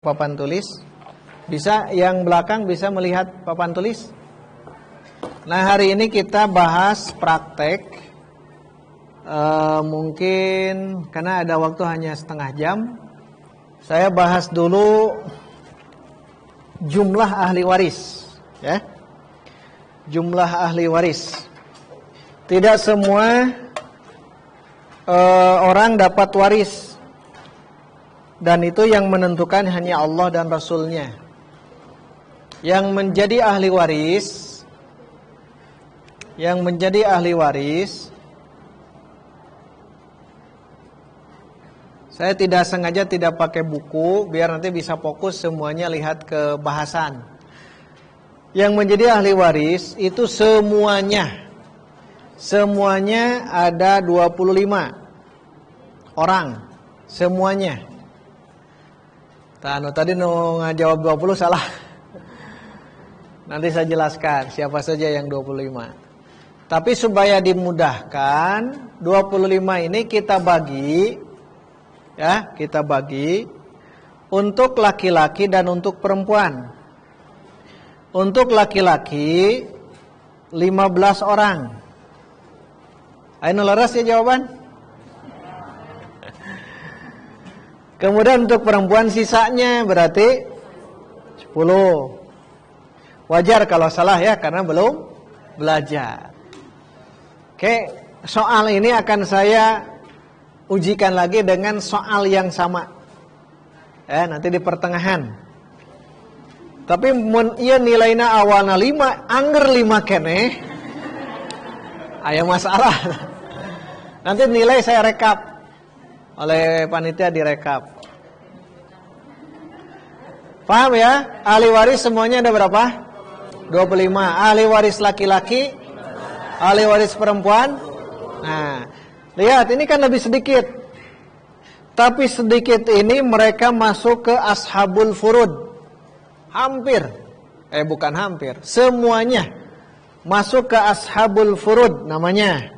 papan tulis? Bisa, yang belakang bisa melihat papan tulis? Nah, hari ini kita bahas praktek. Mungkin karena ada waktu hanya setengah jam, saya bahas dulu jumlah ahli waris, ya. Jumlah ahli waris. Tidak semua orang dapat waris, dan itu yang menentukan hanya Allah dan Rasulnya. Yang menjadi ahli waris, saya tidak sengaja tidak pakai buku, biar nanti bisa fokus semuanya lihat ke bahasan. Yang menjadi ahli waris itu semuanya ada 25 orang, semuanya. Tadi ngajawab 20 salah. Nanti saya jelaskan siapa saja yang 25. Tapi supaya dimudahkan, 25 ini kita bagi, ya, kita bagi untuk laki-laki dan untuk perempuan. Untuk laki-laki 15 orang. Ayo leres ya jawaban? Kemudian untuk perempuan sisanya berarti 10. Wajar kalau salah ya, karena belum belajar. Oke, soal ini akan saya ujikan lagi dengan soal yang sama. Nanti di pertengahan. Tapi mun ieu nilainya awalnya 5, angger 5 keneh. Aya masalah. Nanti nilai saya rekap oleh panitia, direkap. Paham ya? Ahli waris semuanya ada berapa? 25. Ahli waris laki-laki, ahli waris perempuan. Nah, lihat ini kan lebih sedikit. Tapi sedikit ini mereka masuk ke ashabul furud. Hampir. Bukan hampir. Semuanya masuk ke ashabul furud namanya.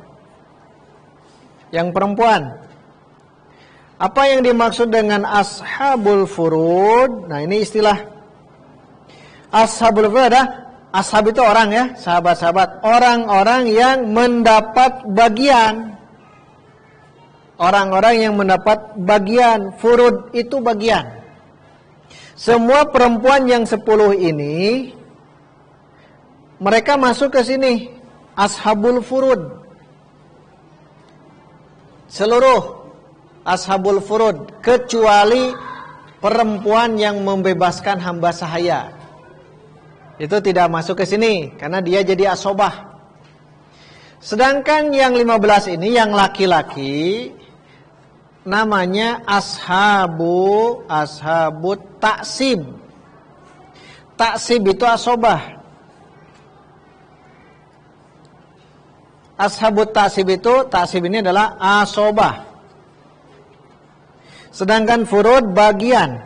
Yang perempuan. Apa yang dimaksud dengan ashabul furud? Nah, ini istilah. Ashabul furud adalah, ashab itu orang ya, sahabat-sahabat. Orang-orang yang mendapat bagian. Orang-orang yang mendapat bagian. Furud itu bagian. Semua perempuan yang 10 ini, mereka masuk ke sini. Ashabul furud. Seluruh ashabul furud. Kecuali perempuan yang membebaskan hamba sahaya. Itu tidak masuk ke sini, karena dia jadi asobah. Sedangkan yang 15 ini, yang laki-laki, namanya ashabut taksib. Taksib itu asobah. Ashabut taksib itu, taksib ini adalah asobah. Sedangkan furud bagian.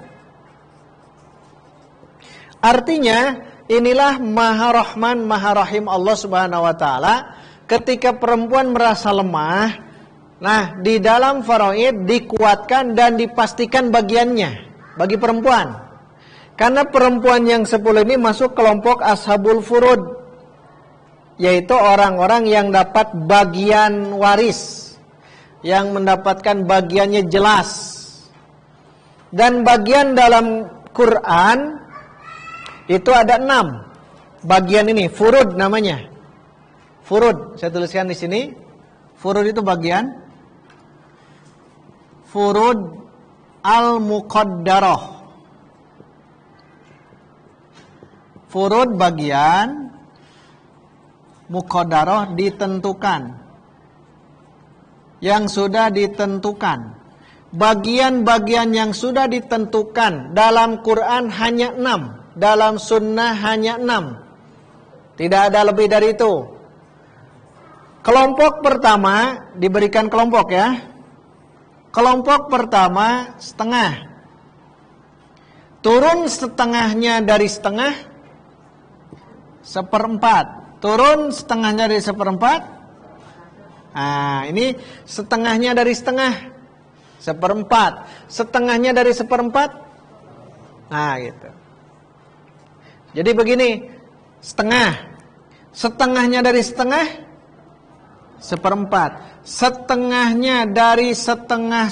Artinya, inilah maha rahman, maha rahim Allah subhanahu wa ta'ala. Ketika perempuan merasa lemah, nah, di dalam faraid dikuatkan dan dipastikan bagiannya bagi perempuan. Karena perempuan yang 10 ini masuk kelompok ashabul furud, yaitu orang-orang yang dapat bagian waris, yang mendapatkan bagiannya jelas. Dan bagian dalam Quran itu ada 6 bagian ini, furud namanya. Furud, saya tuliskan di sini. Furud itu bagian. Furud al-muqaddarah. Furud bagian, muqaddarah ditentukan. Yang sudah ditentukan. Bagian-bagian yang sudah ditentukan dalam Quran hanya 6. Dalam sunnah hanya 6. Tidak ada lebih dari itu. Kelompok pertama diberikan kelompok ya. Kelompok pertama setengah. Turun setengahnya dari setengah, 1/4. Turun setengahnya dari 1/4. Nah, ini setengahnya dari setengah, 1/4. Setengahnya dari 1/4, Nah gitu. Jadi begini, setengahnya dari setengah, seperempat. Setengahnya dari setengah,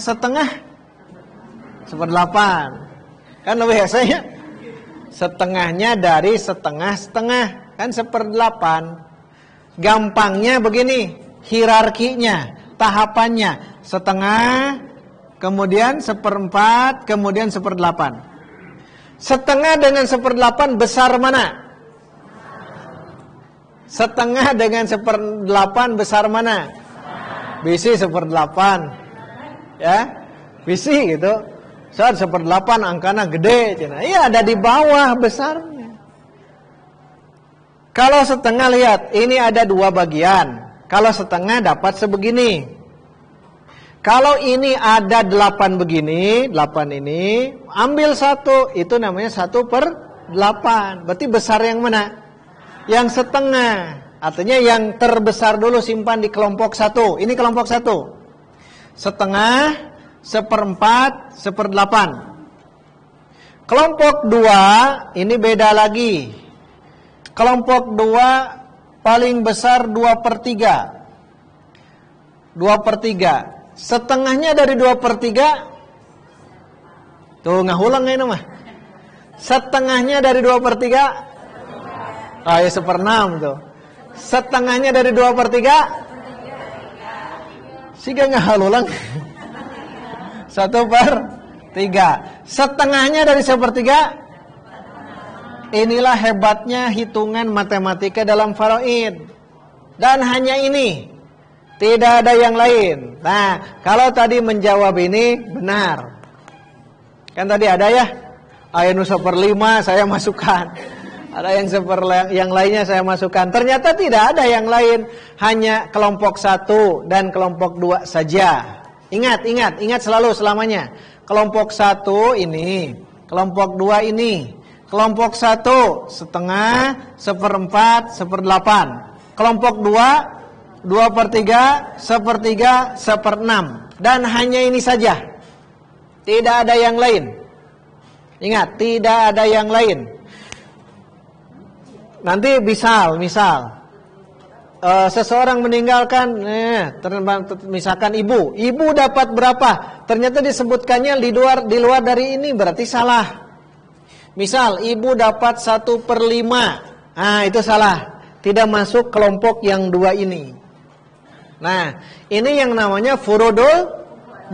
seperdelapan. Kan lebih biasanya setengahnya dari setengah, kan seperdelapan. Gampangnya begini, hierarkinya, tahapannya. Setengah, kemudian seperempat, kemudian seperdelapan. Setengah dengan seperdelapan besar mana? Setengah dengan seperdelapan besar mana? Bisi seperdelapan. Ya, bisi gitu. Saat seperdelapan angkanya gede. Iya, ada di bawah besarnya. Kalau setengah, lihat, ini ada 2 bagian. Kalau setengah dapat sebegini. Kalau ini ada 8 begini, 8 ini, ambil 1, itu namanya 1/8. Berarti besar yang mana? Yang setengah. Artinya yang terbesar dulu simpan di kelompok 1. Ini kelompok 1. Setengah, seperempat, seperdelapan. Kelompok 2 ini beda lagi. Kelompok 2 paling besar 2/3. 2/3. Setengahnya dari 2/3. Tuh ngahulang ini mah. Setengahnya dari 2/3. Ya 1/6 tuh. Setengahnya dari 2/3. Siga ngahulang. 1/3. Setengahnya dari 1/3. Inilah hebatnya hitungan matematika dalam faraid. Dan hanya ini. Tidak ada yang lain. Nah, kalau tadi menjawab ini benar. Kan tadi ada ya. Ayat 1/5 saya masukkan. Ada yang lainnya saya masukkan. Ternyata tidak ada yang lain. Hanya kelompok 1 dan kelompok 2 saja. Ingat selalu selamanya. Kelompok 1 ini, kelompok 2 ini. Kelompok 1 setengah, seperempat, seperdelapan. Kelompok 2 2/3, 1/3, 1/6. Dan hanya ini saja. Tidak ada yang lain. Ingat, tidak ada yang lain. Nanti misal seseorang meninggalkan, misalkan ibu dapat berapa? Ternyata disebutkannya di luar dari ini, berarti salah. Misal ibu dapat 1/5, nah itu salah, tidak masuk kelompok yang 2 ini. Nah ini yang namanya furudul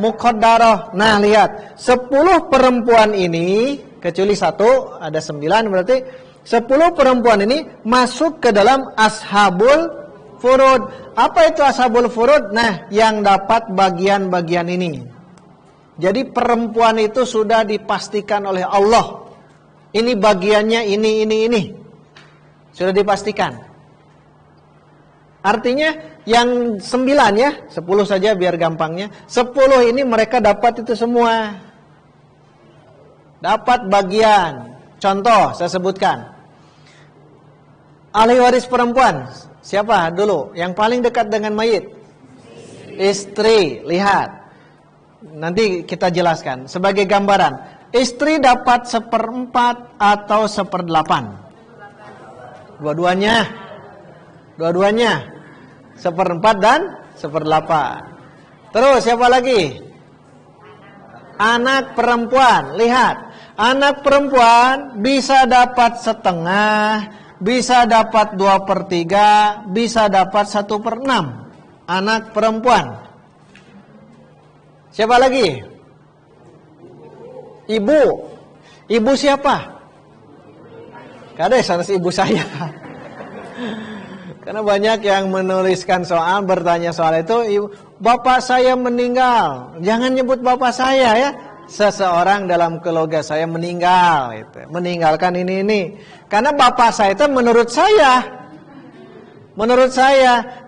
muqaddarah. Nah lihat, 10 perempuan ini kecuali 1, ada 9, berarti 10 perempuan ini masuk ke dalam ashabul furud. Apa itu ashabul furud? Nah, yang dapat bagian-bagian ini. Jadi perempuan itu sudah dipastikan oleh Allah. Ini bagiannya ini. Sudah dipastikan. Artinya yang 9 ya, 10 saja biar gampangnya. 10 ini mereka dapat itu semua. Dapat bagian. Contoh saya sebutkan. Ahli waris perempuan, siapa dulu? Yang paling dekat dengan mayit? Istri. Lihat, nanti kita jelaskan sebagai gambaran. Istri dapat 1/4 atau 1/8? Dua-duanya 1/4 dan 1/8. Terus siapa lagi? Anak perempuan. Lihat, anak perempuan bisa dapat setengah, bisa dapat 2/3, bisa dapat 1/6. Anak perempuan. Siapa lagi? Ibu. Ibu siapa? Kada sanes ibu saya. Karena banyak yang menuliskan soal, bertanya soal itu, bapak saya meninggal. Jangan nyebut bapak saya ya. Seseorang dalam keluarga saya meninggal, gitu. Meninggalkan ini. Karena bapak saya itu menurut saya.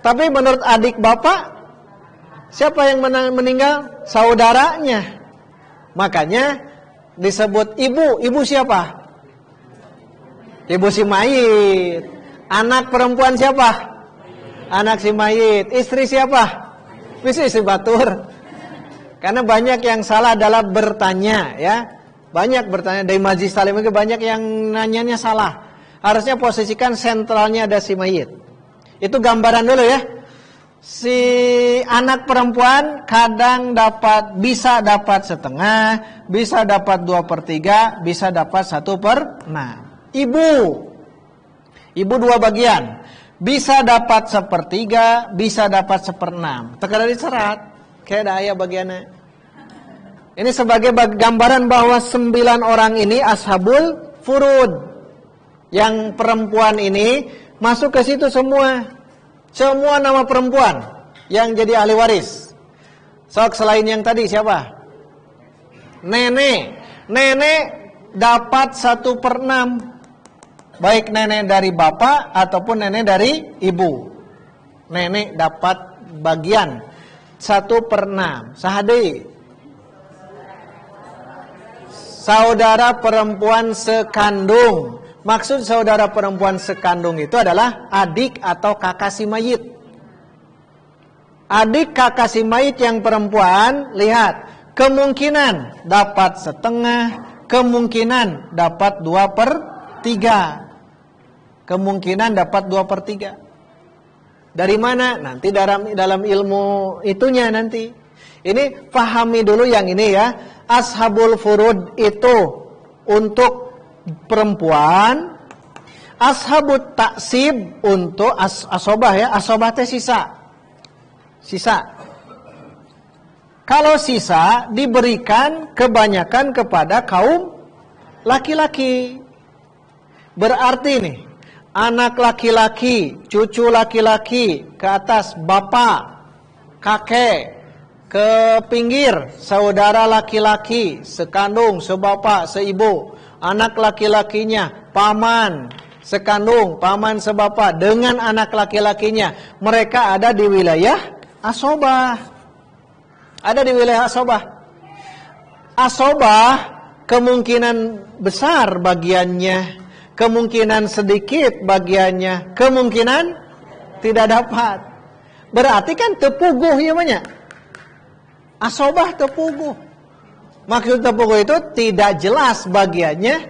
Tapi menurut adik bapak, siapa yang meninggal? Saudaranya. Makanya disebut ibu. Ibu siapa? Ibu si mayit. Anak perempuan siapa? Anak si mayit. Istri siapa? Istri si batur. Karena banyak yang salah dalam bertanya ya. Banyak bertanya dari majlis taklim itu, banyak yang nanyanya salah. Harusnya posisikan sentralnya ada si mayit. Itu gambaran dulu ya. Si anak perempuan kadang bisa dapat setengah, bisa dapat 2/3, bisa dapat 1/6. Ibu 2 bagian, bisa dapat 1/3, bisa dapat 1/6. Teka dari serat, kayak ada ayat bagiannya. Ini sebagai gambaran bahwa 9 orang ini ashabul furud. Yang perempuan ini masuk ke situ semua. Semua nama perempuan yang jadi ahli waris. Sok selain yang tadi siapa? Nenek. Nenek dapat 1/6. Baik nenek dari bapak ataupun nenek dari ibu. Nenek dapat bagian 1/6. Sahadi. Saudara perempuan sekandung. Maksud saudara perempuan sekandung itu adalah adik atau kakak si mayit. Adik kakak si mayit yang perempuan, lihat, kemungkinan dapat setengah, kemungkinan dapat 2/3. Kemungkinan dapat 2/3. Dari mana? Nanti dalam ilmu itunya nanti. Ini pahami dulu yang ini ya. Ashabul furud itu untuk perempuan, ashabut taksib untuk asobah ya. Asobah teh sisa. Kalau sisa diberikan kebanyakan kepada kaum laki-laki. Berarti nih, anak laki-laki, cucu laki-laki ke atas, bapak, kakek, ke pinggir, saudara laki-laki, sekandung, sebapak, seibu, anak laki-lakinya, paman, sekandung, paman, sebapak, dengan anak laki-lakinya. Mereka ada di wilayah asobah. Ada di wilayah asobah. Asobah kemungkinan besar bagiannya, kemungkinan sedikit bagiannya, kemungkinan tidak dapat. Berarti kan tepuguh ya banyak. Asobah tepuguh. Maksud tepuguh itu tidak jelas bagiannya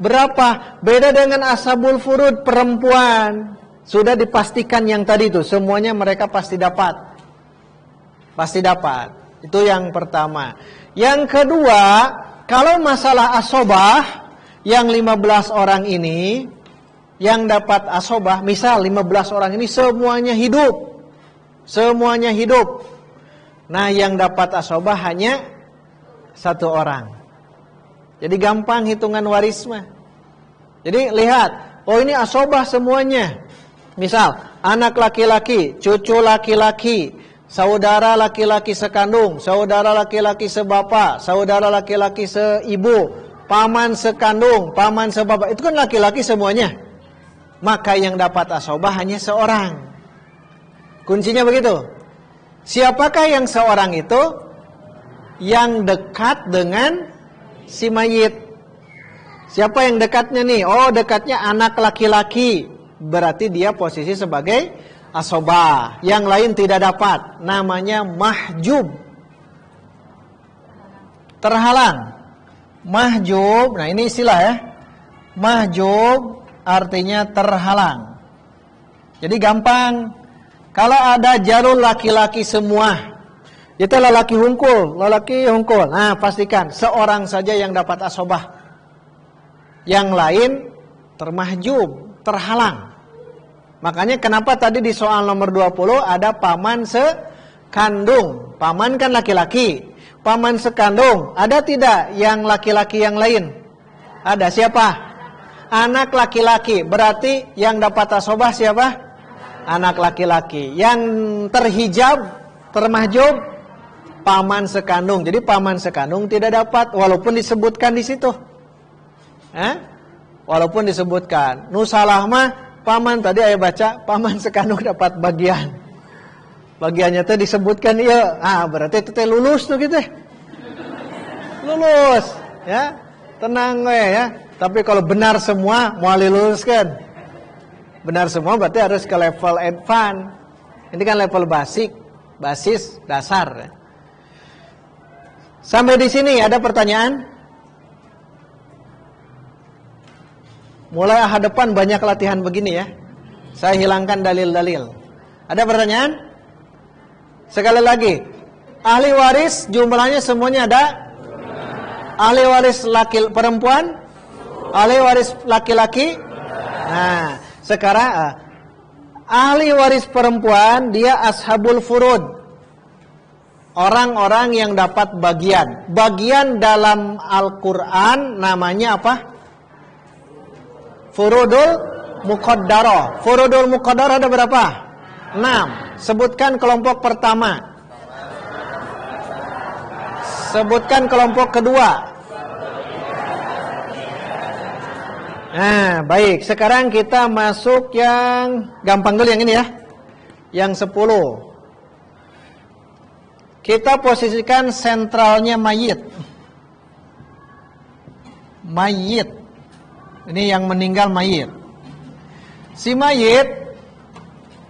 berapa. Beda dengan ashabul furud perempuan. Sudah dipastikan yang tadi itu, semuanya mereka pasti dapat. Pasti dapat. Itu yang pertama. Yang kedua, kalau masalah asobah, yang 15 orang ini yang dapat asobah, misal 15 orang ini semuanya hidup. Semuanya hidup. Nah, yang dapat asobah hanya 1 orang. Jadi gampang hitungan waris mah. Jadi lihat, oh ini asobah semuanya. Misal, anak laki-laki, cucu laki-laki, saudara laki-laki sekandung, saudara laki-laki sebapak, saudara laki-laki seibu, paman sekandung, paman sebapak. Itu kan laki-laki semuanya. Maka yang dapat asobah hanya seorang. Kuncinya begitu. Siapakah yang seorang itu? Yang dekat dengan si mayit. Siapa yang dekatnya nih? Oh, dekatnya anak laki-laki. Berarti dia posisi sebagai asobah. Yang lain tidak dapat. Namanya mahjub. Terhalang. Mahjub. Nah, ini istilah ya. Mahjub artinya terhalang. Jadi gampang. Kalau ada jalur laki-laki semua, itu lelaki hungkul. Nah, pastikan seorang saja yang dapat asobah. Yang lain termahjub, terhalang. Makanya kenapa tadi di soal nomor 20 ada paman sekandung. Paman kan laki-laki. Paman sekandung, ada tidak yang laki-laki yang lain? Ada, siapa? Anak laki-laki. Berarti yang dapat asobah siapa? Anak laki-laki. Yang terhijab, termahjub, paman sekandung. Jadi paman sekandung tidak dapat, walaupun disebutkan di situ. Walaupun disebutkan. Nusalah mah paman, tadi ayah baca, paman sekandung dapat bagian. Bagiannya tuh disebutkan iya. Berarti itu teh lulus tuh gitu. Lulus, ya. Tenang ya. Tapi kalau benar semua mau diluluskan. Benar semua berarti harus ke level advance. Ini kan level basis, dasar. Sampai di sini ada pertanyaan? Mulai ahad depan banyak latihan begini ya. Saya hilangkan dalil-dalil. Ada pertanyaan? Sekali lagi. Ahli waris jumlahnya semuanya ada? Ahli waris laki perempuan? Ahli waris laki-laki? Nah, sekarang ahli waris perempuan dia ashabul furud. Orang-orang yang dapat bagian. Bagian dalam Al-Qur'an namanya apa? Furudul muqaddarah. Furudul muqaddarah ada berapa? 6. Sebutkan kelompok pertama. Sebutkan kelompok kedua. Nah, baik. Sekarang kita masuk yang gampang dulu yang ini ya. Yang 10. Kita posisikan sentralnya mayit. Mayit. Ini yang meninggal mayit. Si mayit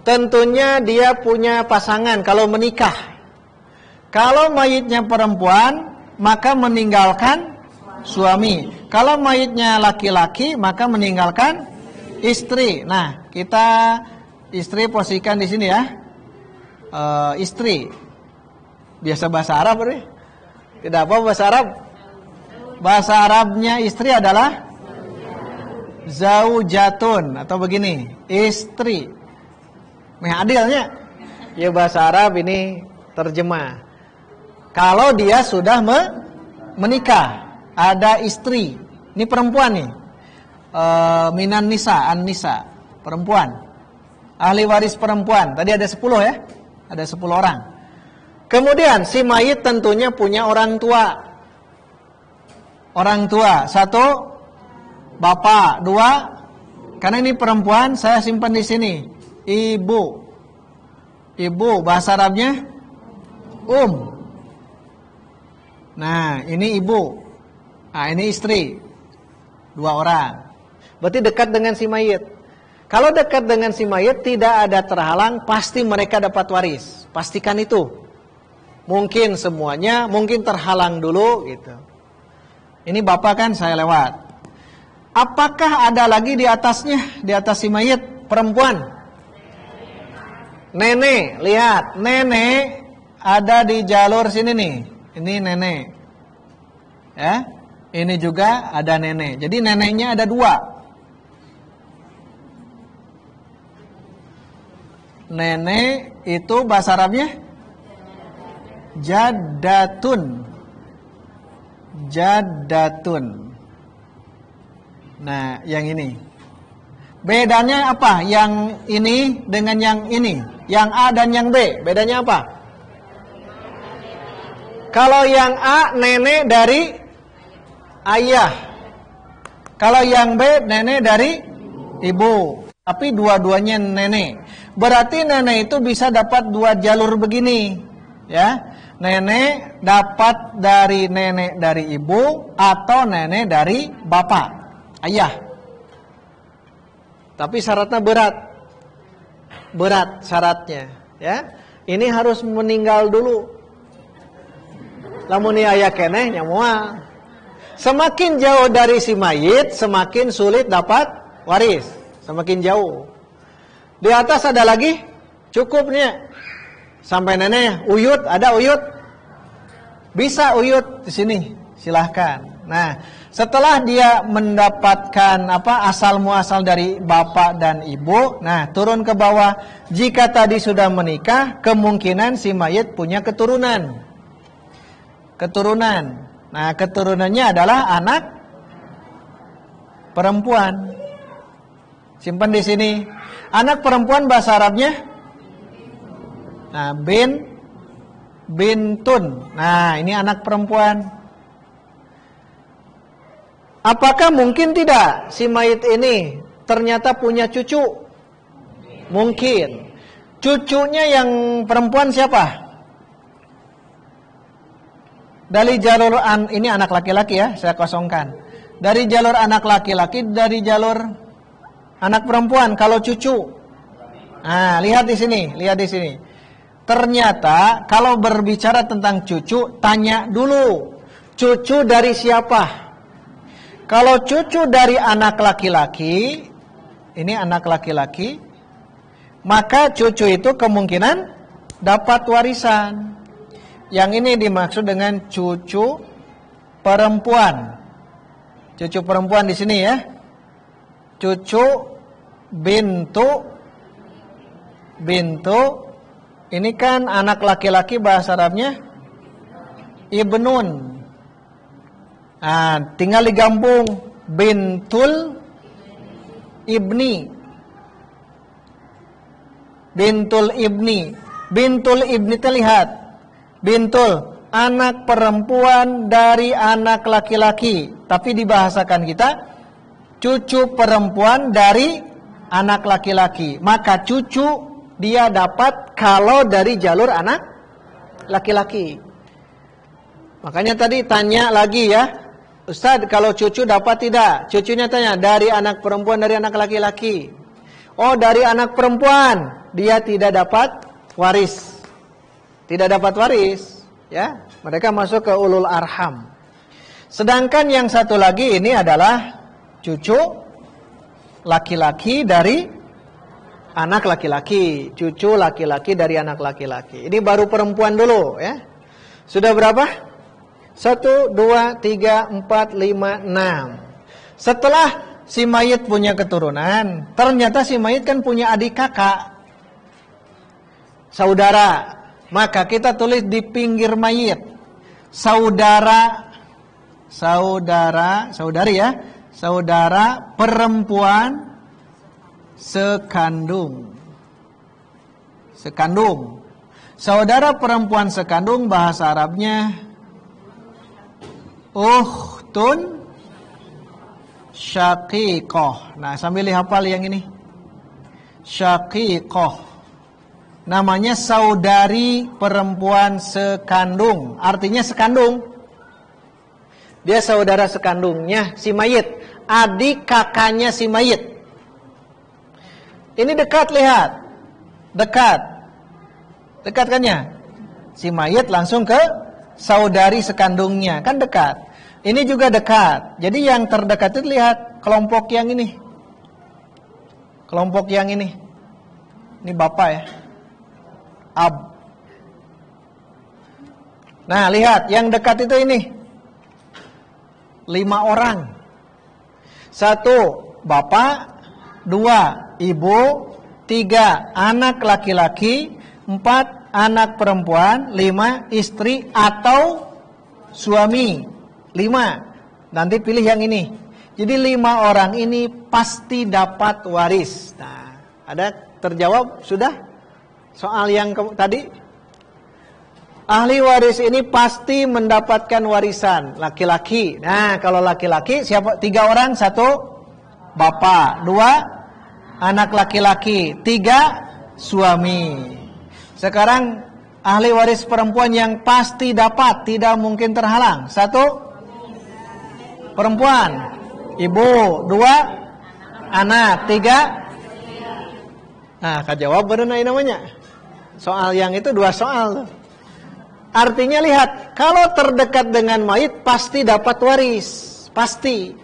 tentunya dia punya pasangan kalau menikah. Kalau mayitnya perempuan, maka meninggalkan suami. Kalau mayitnya laki-laki, maka meninggalkan istri. Nah, kita istri posisikan di sini ya. Istri. Biasa bahasa Arab ini. Tidak apa bahasa Arab. Bahasa Arabnya istri adalah zaujatun atau begini, istri. Adilnya. Ya bahasa Arab ini terjemah. Kalau dia sudah menikah, ada istri. Ini perempuan nih. Minan nisa, an-nisa, perempuan. Ahli waris perempuan. Tadi ada 10 ya? Ada 10 orang. Kemudian si mayit tentunya punya orang tua. Orang tua, 1 bapak, 2 karena ini perempuan saya simpan di sini. Ibu. Ibu bahasa Arabnya Nah, ini ibu. Nah, ini istri. 2 orang. Berarti dekat dengan si mayit. Kalau dekat dengan si mayit tidak ada terhalang, pasti mereka dapat waris. Pastikan itu. Mungkin semuanya, mungkin terhalang dulu gitu. Ini bapak kan saya lewat. Apakah ada lagi di atasnya, di atas si mayit perempuan? Nenek, lihat, nenek ada di jalur sini nih. Ini nenek. Ya. Ini juga ada nenek. Jadi neneknya ada 2. Nenek itu bahasa Arabnya jaddatun. Jaddatun. Nah, yang ini. Bedanya apa? Yang ini dengan yang ini. Yang A dan yang B. Bedanya apa? Kalau yang A nenek dari ayah. Kalau yang B nenek dari ibu. Tapi dua-duanya nenek. Berarti nenek itu bisa dapat 2 jalur begini. Ya. Nenek dapat dari nenek dari ibu atau nenek dari bapak, ayah. Tapi syaratnya berat. Berat syaratnya, ya. Ini harus meninggal dulu. Lamun ayah keneh nya moal. Semakin jauh dari si mayit, semakin sulit dapat waris. Semakin jauh. Di atas ada lagi? Cukupnya. Sampai nenek, uyut, ada uyut? Bisa uyut di sini, silahkan. Nah, setelah dia mendapatkan asal muasal dari bapak dan ibu, nah turun ke bawah. Jika tadi sudah menikah, kemungkinan si mayit punya keturunan. Keturunan. Nah, keturunannya adalah anak perempuan. Simpan di sini. Anak perempuan bahasa Arabnya? Nah, bintun. Nah, ini anak perempuan. Apakah mungkin tidak si mayit ini ternyata punya cucu? Mungkin. Cucunya yang perempuan siapa? Dari jalur ini anak laki-laki ya, saya kosongkan. Dari jalur anak laki-laki, dari jalur anak perempuan. Kalau cucu, nah lihat di sini, lihat di sini. Ternyata kalau berbicara tentang cucu, tanya dulu, cucu dari siapa? Kalau cucu dari anak laki-laki, ini anak laki-laki, maka cucu itu kemungkinan dapat warisan. Yang ini dimaksud dengan cucu perempuan. Cucu perempuan di sini ya. Cucu bintu ini kan anak laki-laki, bahasa Arabnya ibnun. Nah, tinggal digabung bintul ibni. Bintul ibni terlihat. Bintul anak perempuan dari anak laki-laki, tapi dibahasakan kita cucu perempuan dari anak laki-laki. Maka cucu dia dapat kalau dari jalur anak laki-laki. Makanya tadi tanya lagi ya, Ustaz, kalau cucu dapat tidak? Cucunya tanya dari anak perempuan, dari anak laki-laki. Oh, dari anak perempuan, dia tidak dapat waris. Tidak dapat waris, ya. Mereka masuk ke ulul arham. Sedangkan yang satu lagi ini adalah cucu laki-laki dari anak laki-laki, cucu laki-laki dari anak laki-laki. Ini baru perempuan dulu, ya. Sudah berapa? 1, 2, 3, 4, 5, 6. Setelah si mayit punya keturunan, ternyata si mayit kan punya adik kakak, saudara. Maka kita tulis di pinggir mayit, saudari ya, saudara perempuan sekandung. Saudara perempuan sekandung bahasa Arabnya ukhtun syaqiqah. Nah, sambil dihafal yang ini. Syaqiqah. Namanya saudari perempuan sekandung. Artinya sekandung. Dia saudara sekandungnya si mayit, adik kakaknya si mayit. Ini dekat, lihat. Dekat kan ya? Si mayit langsung ke saudari sekandungnya, kan dekat. Ini juga dekat. Jadi yang terdekat itu lihat kelompok yang ini. Kelompok yang ini. Ini bapak ya. Ab. Nah, lihat yang dekat itu ini 5 orang. 1 bapak, 2 ibu, 3 anak laki-laki, 4 anak perempuan, 5 istri atau suami. 5. Nanti pilih yang ini. Jadi 5 orang ini pasti dapat waris. Nah, ada terjawab sudah? Soal yang tadi, ahli waris ini pasti mendapatkan warisan laki-laki. Nah, kalau laki-laki siapa? 3 orang, 1 bapak, 2 anak laki-laki, 3 suami. Sekarang ahli waris perempuan yang pasti dapat, tidak mungkin terhalang. 1 perempuan, ibu, 2 anak, 3. Nah, kajawab benar namanya. Soal yang itu 2 soal. Artinya lihat, kalau terdekat dengan mayit pasti dapat waris, pasti.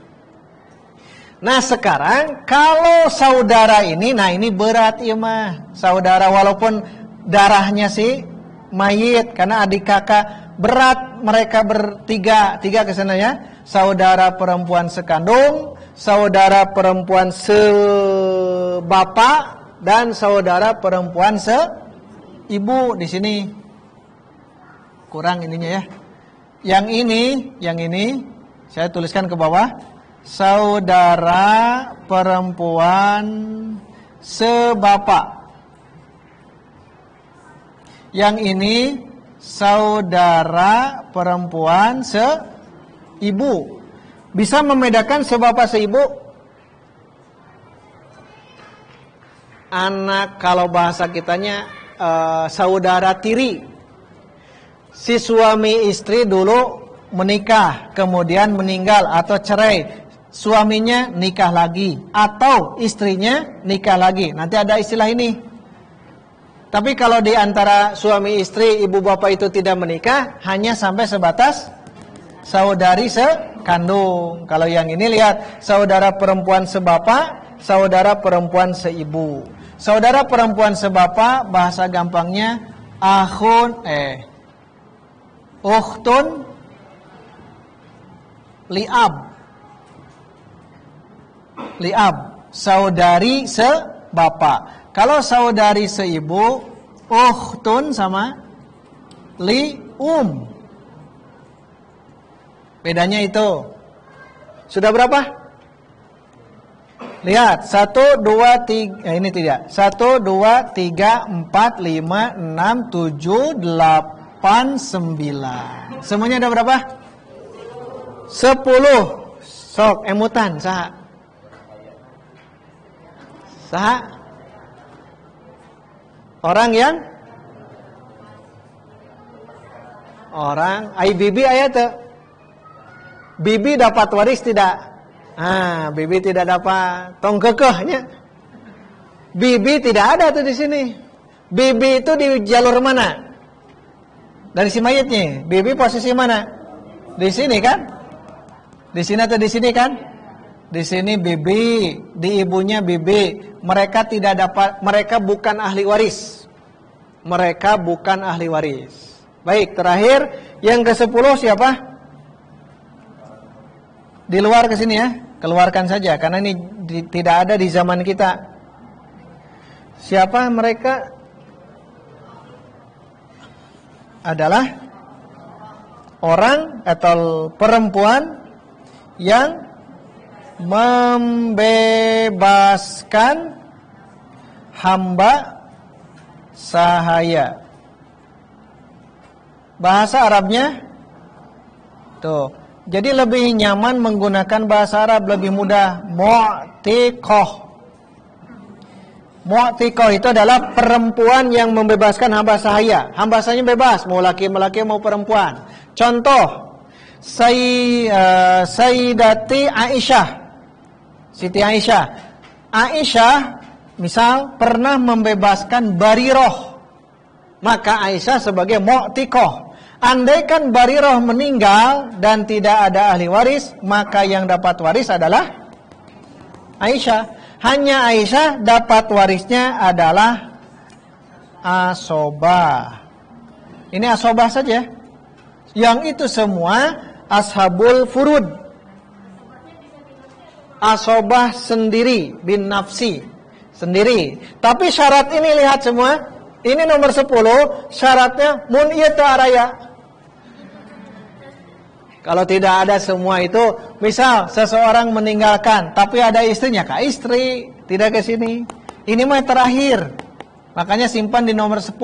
Nah, sekarang kalau saudara ini, nah ini berat ya mah. Saudara walaupun darahnya si mayit karena adik kakak, berat mereka bertiga, 3 ke sana ya. Saudara perempuan sekandung, saudara perempuan sebapak, dan saudara perempuan ibu. Di sini kurang ininya ya. Yang ini saya tuliskan ke bawah. Saudara perempuan sebapak. Yang ini saudara perempuan seibu. Bisa membedakan sebapak seibu? Anak, kalau bahasa kitanya saudara tiri. Si suami istri dulu menikah, kemudian meninggal atau cerai. Suaminya nikah lagi atau istrinya nikah lagi. Nanti ada istilah ini. Tapi kalau di antara suami istri, ibu bapak itu tidak menikah, hanya sampai sebatas saudari kandung. Kalau yang ini lihat, saudara perempuan sebapak, saudara perempuan seibu. Saudara perempuan sebapak bahasa gampangnya ukhtun li'ab. Li'ab, saudari sebapak. Kalau saudari seibu, ukhtun sama li'um. Bedanya itu. Sudah berapa? Lihat, 1, 2, 3, ini tidak. 1, 2, 3, 4, 5, 6, 7, 8, 9. Semuanya ada berapa? 10. Sok, emutan, saha? Saha? Orang yang? Orang, ai bibi aya teu? Bibi dapat waris tidak? Bibi tidak dapat. Tong kekehnya. Bibi tidak ada tuh di sini. Bibi itu di jalur mana? Dari si mayitnya. Bibi posisi mana? Di sini kan? Di sini atau di sini kan? Di sini bibi, di ibunya bibi. Mereka tidak dapat, mereka bukan ahli waris. Mereka bukan ahli waris. Baik, terakhir yang ke-10 siapa? Di luar ke sini ya. Keluarkan saja karena ini tidak ada di zaman kita. Siapa mereka? Adalah orang atau perempuan yang membebaskan hamba sahaya. Bahasa Arabnya tuh. Jadi lebih nyaman menggunakan bahasa Arab, lebih mudah. Mu'tiqah. Mu'tiqah itu adalah perempuan yang membebaskan hamba sahaya. Hamba sahaya bebas, mau laki-laki mau perempuan. Contoh, Sayyidati Aisyah. Siti Aisyah. Aisyah misal pernah membebaskan Bariroh. Maka Aisyah sebagai mu'tiqah. Andaikan Bariroh meninggal dan tidak ada ahli waris, maka yang dapat waris adalah Aisyah. Hanya Aisyah dapat warisnya adalah asobah. Ini asobah saja. Yang itu semua ashabul furud. Asobah sendiri, bin nafsi sendiri. Tapi syarat ini lihat semua. Ini nomor 10. Syaratnya mun ieu teu araya. Kalau tidak ada semua itu, misal seseorang meninggalkan, tapi ada istrinya, kak istri, tidak ke sini. Ini mah terakhir. Makanya simpan di nomor 10.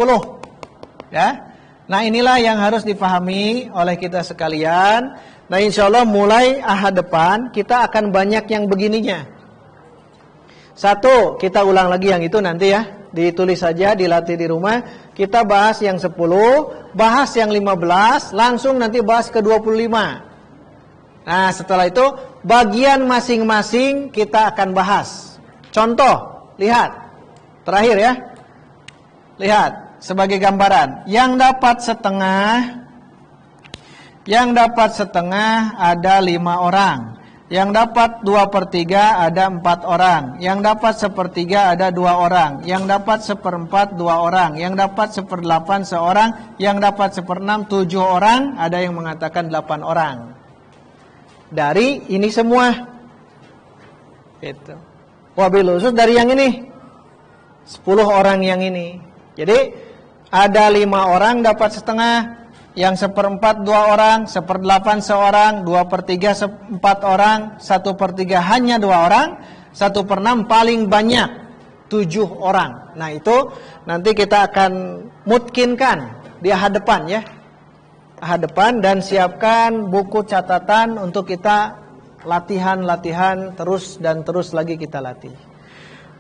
Ya. Nah inilah yang harus dipahami oleh kita sekalian. Nah insya Allah mulai ahad depan, kita akan banyak yang begininya. 1, kita ulang lagi yang itu nanti ya. Ditulis saja, dilatih di rumah. Kita bahas yang 10, bahas yang 15, langsung nanti bahas ke 25. Nah setelah itu bagian masing-masing kita akan bahas. Contoh, lihat. Terakhir ya. Lihat sebagai gambaran. Yang dapat setengah ada 5 orang. Yang dapat 2/3 ada 4 orang. Yang dapat 1/3 ada 2 orang. Yang dapat 1/4 2 orang. Yang dapat 1/8 seorang. Yang dapat 1/6 7 orang. Ada yang mengatakan 8 orang. Dari ini semua. Gitu. Wabil khusus dari yang ini 10 orang yang ini. Jadi ada 5 orang dapat setengah. Yang 1/4 2 orang, 1/8 seorang, 2/3 4 orang, 1/3 hanya 2 orang, 1/6 paling banyak 7 orang. Nah itu nanti kita akan mutkinkan di ahad depan ya. Ahad depan dan siapkan buku catatan untuk kita latihan terus dan terus lagi kita latih.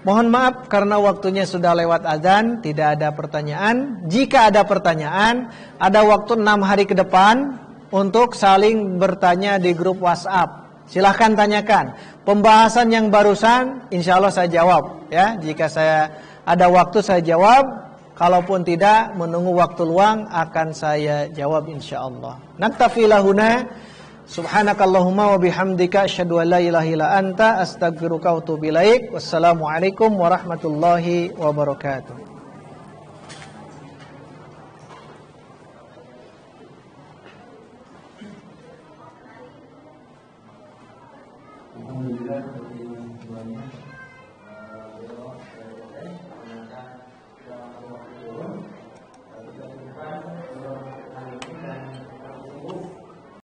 Mohon maaf karena waktunya sudah lewat azan, tidak ada pertanyaan. Jika ada pertanyaan, ada waktu 6 hari ke depan untuk saling bertanya di grup WhatsApp. Silahkan tanyakan. Pembahasan yang barusan, insya Allah saya jawab. Ya, jika saya ada waktu saya jawab. Kalaupun tidak, menunggu waktu luang akan saya jawab insya Allah. Naktafi lahuna. Subhanakallahumma wa bihamdika asyhadu an la ilaha illa anta astaghfiruka wa atubu ilaik. Wassalamualaikum warahmatullahi wabarakatuh. Alhamdulillah.